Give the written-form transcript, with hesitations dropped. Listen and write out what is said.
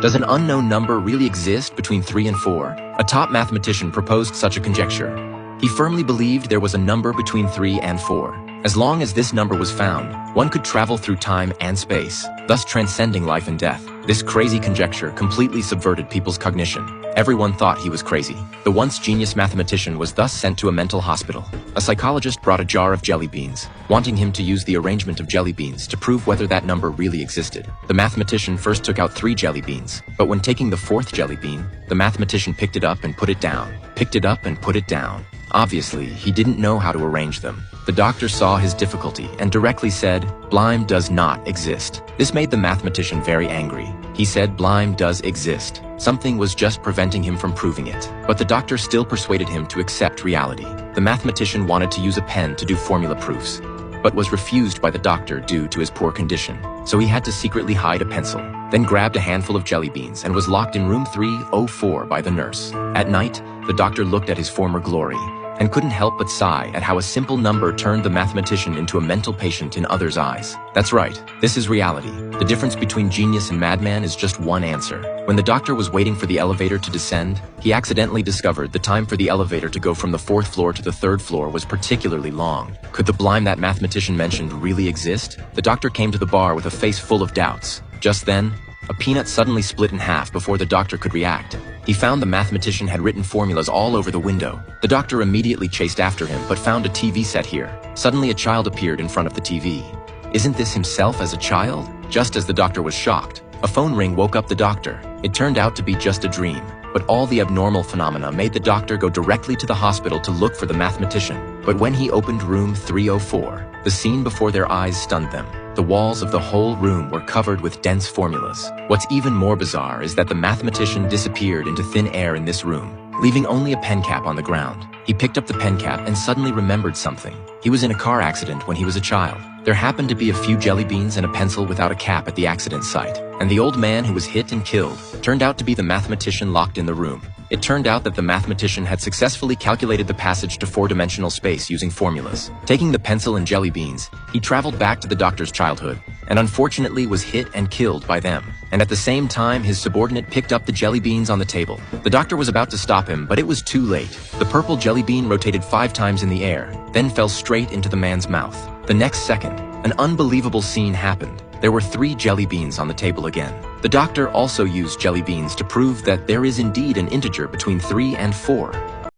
Does an unknown number really exist between 3 and 4? A top mathematician proposed such a conjecture. He firmly believed there was a number between 3 and 4. As long as this number was found, one could travel through time and space, thus transcending life and death. This crazy conjecture completely subverted people's cognition. Everyone thought he was crazy. The once genius mathematician was thus sent to a mental hospital. A psychologist brought a jar of jelly beans, wanting him to use the arrangement of jelly beans to prove whether that number really existed. The mathematician first took out 3 jelly beans, but when taking the 4th jelly bean, the mathematician picked it up and put it down, picked it up and put it down. Obviously, he didn't know how to arrange them. The doctor saw his difficulty and directly said, "Blime does not exist." This made the mathematician very angry. He said Blime does exist. Something was just preventing him from proving it. But the doctor still persuaded him to accept reality. The mathematician wanted to use a pen to do formula proofs, but was refused by the doctor due to his poor condition. So he had to secretly hide a pencil, then grabbed a handful of jelly beans and was locked in room 304 by the nurse. At night, the doctor looked at his former glory and couldn't help but sigh at how a simple number turned the mathematician into a mental patient in others' eyes. That's right, this is reality. The difference between genius and madman is just one answer. When the doctor was waiting for the elevator to descend, he accidentally discovered the time for the elevator to go from the 4th floor to the 3rd floor was particularly long. Could the Blime that mathematician mentioned really exist? The doctor came to the bar with a face full of doubts. Just then, a peanut suddenly split in half before the doctor could react. He found the mathematician had written formulas all over the window. The doctor immediately chased after him but found a TV set here. Suddenly a child appeared in front of the TV. Isn't this himself as a child? Just as the doctor was shocked, a phone ring woke up the doctor. It turned out to be just a dream, but all the abnormal phenomena made the doctor go directly to the hospital to look for the mathematician. But when he opened room 304, the scene before their eyes stunned them. The walls of the whole room were covered with dense formulas. What's even more bizarre is that the mathematician disappeared into thin air in this room, leaving only a pen cap on the ground. He picked up the pen cap and suddenly remembered something. He was in a car accident when he was a child. There happened to be a few jelly beans and a pencil without a cap at the accident site, and the old man who was hit and killed turned out to be the mathematician locked in the room. It turned out that the mathematician had successfully calculated the passage to 4-dimensional space using formulas. Taking the pencil and jelly beans, he traveled back to the doctor's childhood, and unfortunately was hit and killed by them. And at the same time, his subordinate picked up the jelly beans on the table. The doctor was about to stop him, but it was too late. The purple jelly bean rotated 5 times in the air, then fell straight into the man's mouth. The next second, an unbelievable scene happened. There were 3 jelly beans on the table again. The doctor also used jelly beans to prove that there is indeed an integer between 3 and 4.